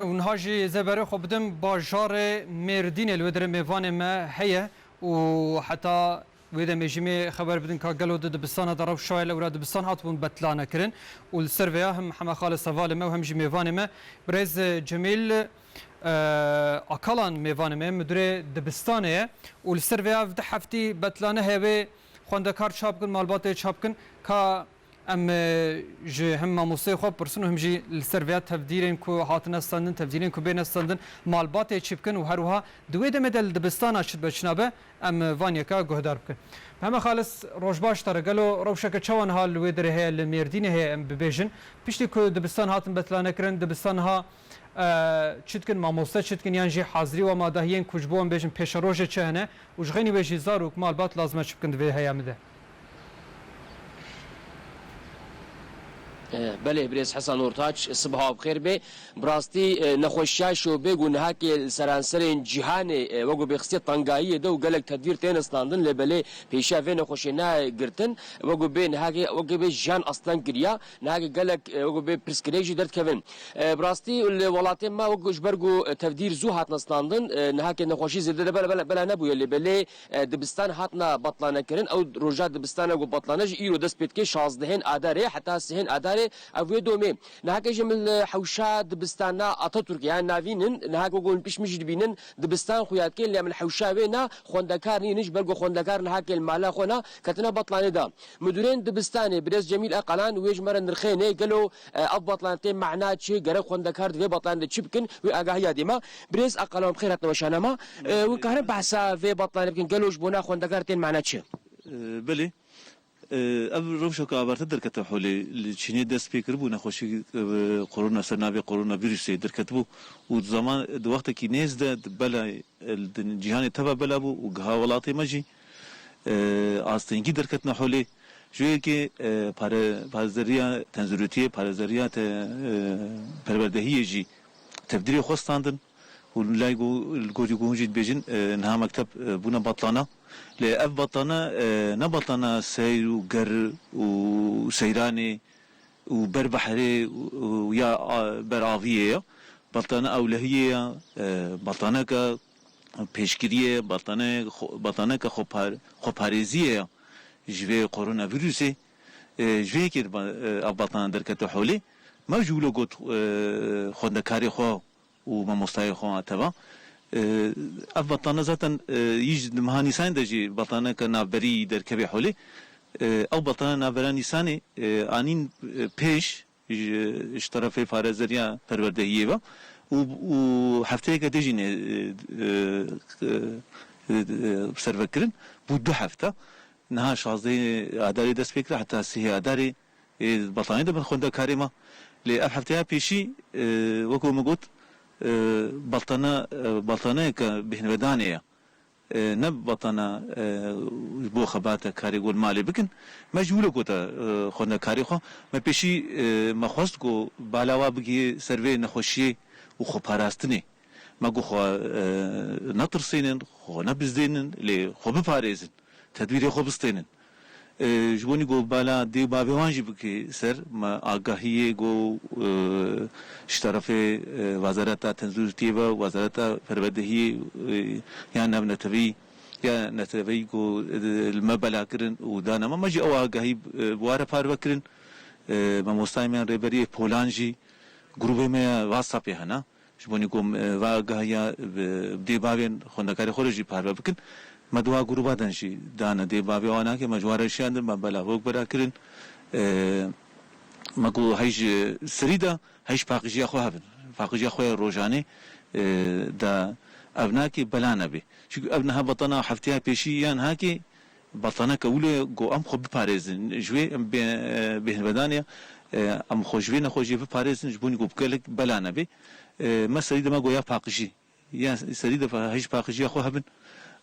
اونها جی زبره خو بدم باجار مردین الودر میوان ما هيا و حتى وإذا مجمع خبر بدن كقالوا ضد بستان هذا روش شوية الأولاد بستان هاتون بتلانا كرن والسرفيا هم حما خالص سوال ما وهم جميفان ما برز جميل أكلان ميفان ما مدري دبستانه والسرفيا في حفتي بتلانا هبه خواندكار شابكن مالبات شابكن كا ام جه هم موسیقی خوب پرسون هم جی السرویات تبدیلن کو هاتن استندن تبدیلن کو بین استندن مالبات چیپکن و هروها دوی دم دل دبستان اشد بچنابه ام وانیکا گهدار بکن هم خالص روجباش ترگلو روشک چوان حال و در هی المردین هی ام ببیجن پیشتی کو دبستان هاتن بتلانه کرن دبستان ها چتکن ماموستا چتکن یان جی حاضری و مادهین کجبون بیجن پیش روج چهنه و جغنی بیجی زارو مالبات لازم چیپکن دوی هی امده بله بريس حسن نورتاج صباح بخير به براستي نخوشيا شو بيقول هاكي سرانسرين جهاني وقو بيخصي طنقاية دو قالك تدبير تين استاندن لبلي بيشا في نخوشينا قرتن وقو بين هاكي وقو بي جان اصلا قريا نهاكي قالك وقو بي برسكريجي درت كفن براستي الولاتين ما وقو جبرقو تفدير زو هاتنا استاندن نهاكي نخوشي زيادة بلا نبو يلي بلي دبستان هاتنا بطلانا كرن او رجات دبستان وقو بطلانج ايرو دس بيتكي شازدهن اداري حتى سهن اداري اوی دومی نهاك جمل حوشا دبستانا اتاتورك يعني نافينن نهاك وقول بيش مجد بينن دبستان خويات كين اللي من حوشا وينا خوندكار نينج بلغو خوندكار نهاك المالا خونا كتنا بطلاني دا مديرين دبستاني بريز جميل اقلان ويج مرن نرخيني قالوا اب بطلانتين معناه شي قرا خوندكار دي بطلان تشبكن واغاهيا ديما بريز اقلان بخير هاتنا وشانما وكهرب بحسا في بطلان يمكن قالوا جبونا خوندكارتين معناه شي بلي اب روشو که آورده در کتاب حالی چینی دست پیکر بود نخوشی کرونا سرنابی کرونا ویروس در کتابو و زمان دو وقت کی نیز ده بلا جهان تبع بلا بو و جها ولاتی ماجی آستینگی در کتنا حالی جویی که پارزریا تنظریتی پارزریا پروردهی جی تبدیل خواستندن و لايقو الجوري جونجيد بيجن نها مكتب بونا بطلانة لأف بطلانة نبطلانة سير وقر وسيراني وبر بحري ويا بر عافية بطلانة أولهية بطلانة ك بيشكرية بطلانة ك خباريزية جوي كورونا فيروسي جوي كير أف بطلانة دركتو حولي ما جولو قد خدنا كاري خو وما مستعي خوان تبا اف بطانه ذاتا يجد مهاني سان دجي بطانه كنابري در كبي حولي او بطانه نابرا نيساني انين پیش اشترى في فارزريا پروردهيه با و هفته که دجين سرفكرن بودو هفته نها شازي اداري دست فكره حتى سي اداري بطانه ده خونده كاريما لاف هفته پیشي وكو مقوت بطانه که بهنودانه نب بطانه بو خباته کاری گول مالی بکن مجبور کوتا خونه کاری خو ما پیشی مخواست کو بالاوا بگی سروی نخوشی و خو پاراستنی ما گو خو نطرسینن خو نبزدینن لی خو بپاريزن تدبیر خو بستینن جبوني جو بالا دي بابي وانجي بكي سر ما آگاهی جو اشترافي وزارت تنظيرية و وزارت پروردهی یا نتوی یا نتوی جو المبلغ کرن و دانا ما مجي او آگاهی بواره پارو کرن ما مستعمل ربری پولانجی گروه ما واتساپ هنا جبوني جو واگاهی دي بابين خندکاری خورجی پارو بکن مدوا گروه دانشی دانه دی بابی آنها که مجواره شیاندن ما بلاغوک برا کرن مگو هیچ سریدا هیچ پاکیجی خو هبن پاکیجی خو روزانه دا ابناکی بلا نبی چون ابنها بطنا هفته پیشی یان هاکی بطنا کوله جو ام خوب پاريزن جوی ام به بدانیا ام خوشوی نخوشی پاريزن جبونی گوب کلک بلا نبی ما سریدا ما گویا پاکیجی یا سریدا هیچ پاکیجی خو هبن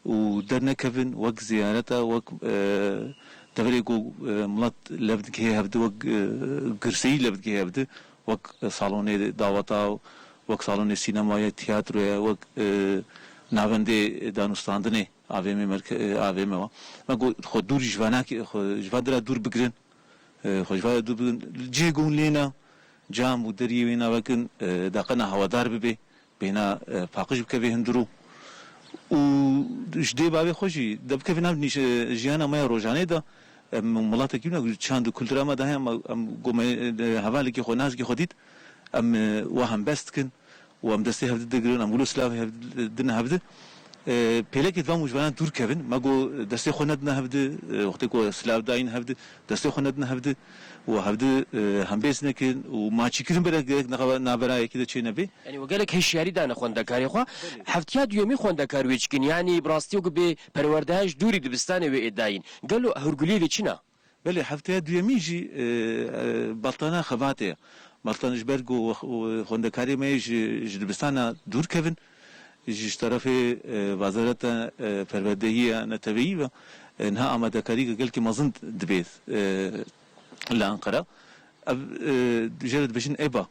ودرنا كفن وق زيارته وق تفريقو ملات لبد كي هبد وق قرسي لبد كي هبد وق صالون دعوتا وق صالون سينما تياترو وق ناوندي دانستاندني AVM AVM ما قو خود دور جوانا كي جوادرا دور بگرن خود جوادرا دور جيگون لينا جام و دری وینا وکن دقنا هوادار ببه بینا پاقش بکوی هندرو و جدی بابی خوشی دب که نام نیش جیانا ما روزانه دا ملاته کی نه چند کلتور ما ده هم گم حوالی که خوناز که خودید وهم بست کن و ام دسته هفته دگرن ام ولو سلاف دن هفته پلکت و مجبوران دور کردن ما گو دسته خوند نه هفته وقتی کو سلاف داین هفته دسته خوند نه هفته و هفته هم بیس نکن و ما چیکریم برای نبرای کی چه نبی يعني وقالك هالشياري دانا خوندكاري خو حفتيات يومي خوندكار ويشكن يعني براستي وقبي پروردهاش دوري دبستاني وإداين قالوا هرقلي لي چنا بله هفته دومیجی بطانه خواته بطانش برگو خوندکاری میج دبستان دور کردن جش طرف وزارت پروردهی نتویی و انها آماده کاری که مازند دبیت لانقره جرد بشن ابا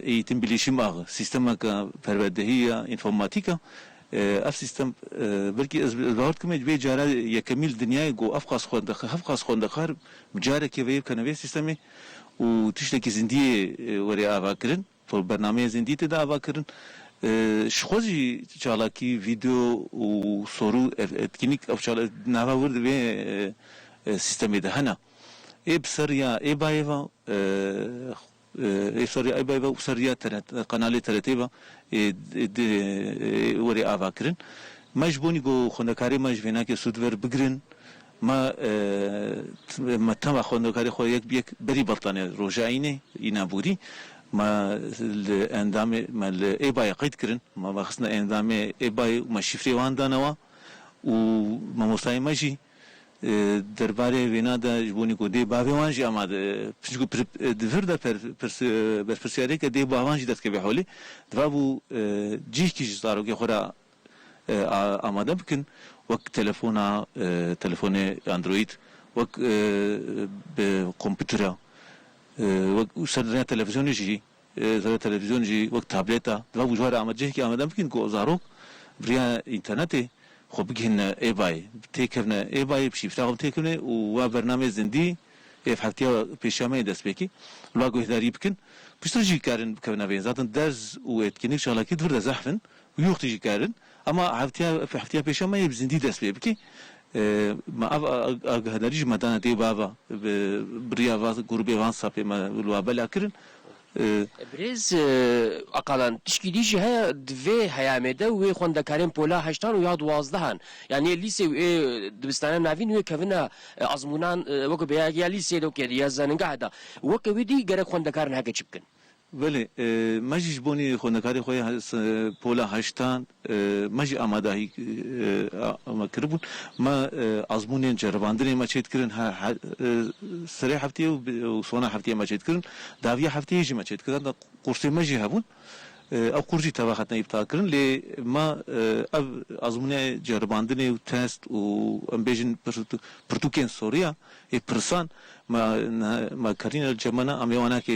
eğitim bilişim ağı sistema ka perverdehiya informatika اف سیستم بلکه از ظاهر کمی به جاره یکمیل دنیای گو افقاس خوندخار جاره که ویب کنه سیستمی و تشته که زندی وری آوا کرن فور برنامه زندی ته آوا کرن شخوزی چالاکی ویدیو و سورو etkinlik افشال نوا ورد به سیستمی ده هنا ای بسریا ای بایوا سوري اي باي وسريات قناه ترتيبه وري افاكرن مجبوني جو خندكاري مجبينا كي سودور بگرن ما تما خندكاري خو يك بري بلطانه روجايني ينابوري ما الاندام ما اي باي قيد كرن ما خصنا اندام اي باي ما شفري وان دانوا وما مصاي ماشي درباره وینا دا جبونی کو دی باوان جی آماده پشکو دفر دا پر پرسیاری که دی باوان جی دست که بحولی دوابو جیه کی جزارو که خورا آماده بکن وقت تلفون اندروید وقت کامپیوتر وقت سر تلفزیون جی وقت تابلتا دوابو جوار آماده جیه که آماده بکن کو زارو بریا اینترنتی خب بگین ای بای تکرنه ای بای بشیفتاهم تکرنه و برنامه زندی افحتیا پیشامه دست بکی لاگو هداری بکن بسترجی کارن بکنه بین زاتن درز و اتکنیک شغلکی دور زحفن و یوختیجی کارن اما حفتیا پیشامه بزندی دست بکی ما هداریج مدانه دی بابا بریا واس گروبی وان ساپی ما الوابل کرن بريز اقلا تشكيليجي هيا دفي هيامده وي خوندكارين بولا هشتان ويا دوازدهان يعني ليسي دبستان نافين وي كفنا ازمونان وكو بيا ليسي لو كده يا زننگا هدا وكو ودي غير خوندكارن هكا چبكن بله ماجیش بونی خوندکاری خوی پولا هشتان ماجی آمادهی ما کربون ما آزمونین جرباندنی ما چیت کرن سری هفته و سونا هفته ما چیت کرن داویه هفته یجی ما چیت کرن قرصی ماجی هبون او قرصی توقعتنا ابتدا کرن لی ما آزمونه جرباندنی و تست و امبیجن پرتوکین سوریا پرسان ما کارین الجمانه امیوانا که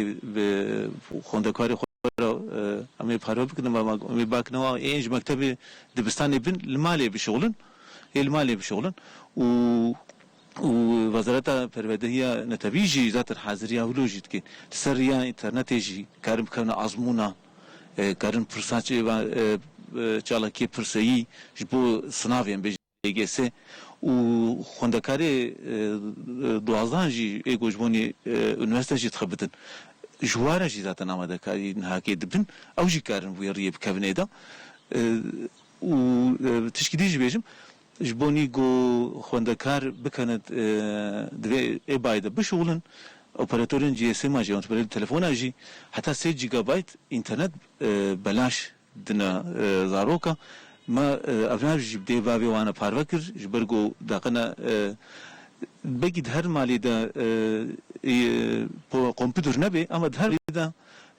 خوندکاری خود را امی پارو بکنم و امی باکنوا اینج مکتب دبستانی بین المالی بشغلن و وزارت پروردهی نتویجی ذات الحاضریه ولوجید که سریا اینترنتیجی کارم کنه آزمونا کارن پرسانچه و چالاکی پرسایی جبو سناویم بجیگسه و خوندکاری دوازدان جی ایگوجبونی üniversite جی تخبتن جواره جی ذات آماده کاری نهاکی دبن او جی کارن ویریه بکوینه دا و تشکیلی جی بیجم جبونی گو خوندکار بکند دوی ای باید بشغلن operatörün GSM ajı, operatörün telefon ajı, hatta 3 GB internet belaş dina zaroka, ma avnar jibde babi wana parvakir, jbergo daqana begid her malida kompütür nebe, ama her malida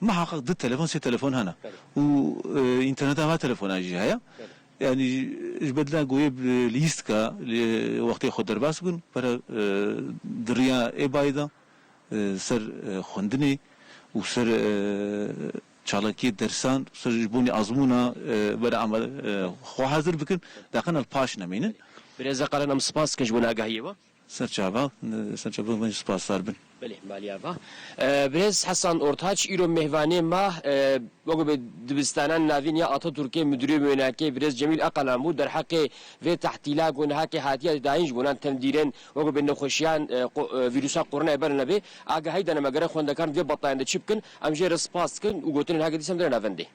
محقق ضد تلفون سي تلفون هنا وانترنت ما تلفون اجي هيا يعني جبدنا قويب ليستكا وقت ياخذ درباس كن برا دريا اي بايدا سر خوندني وسر چالاكي درسان سر جبوني ازمونا برا عمل خو حاضر بكن داخل الباش نمينن بريزا قالنا سباس كجبونا قهيبه سر چاوا من سپاس سر بن بله مالیاوا برز حسن اورتاچ ایرو مهوانی ما وقو به دبستانان ناوین یا آتا ترکیه مدیری میناکی برز جمیل اقلامو در حق و تحتیلا گونه که هاتیه داینج بونن تمدیرن وقو به نخوشیان ویروسا قرنا برنه به آگاهی دنه مگر خوندکان و بطاینده چیپ کن امجه رسپاس کن و گوتن هاگه دیسم در نافنده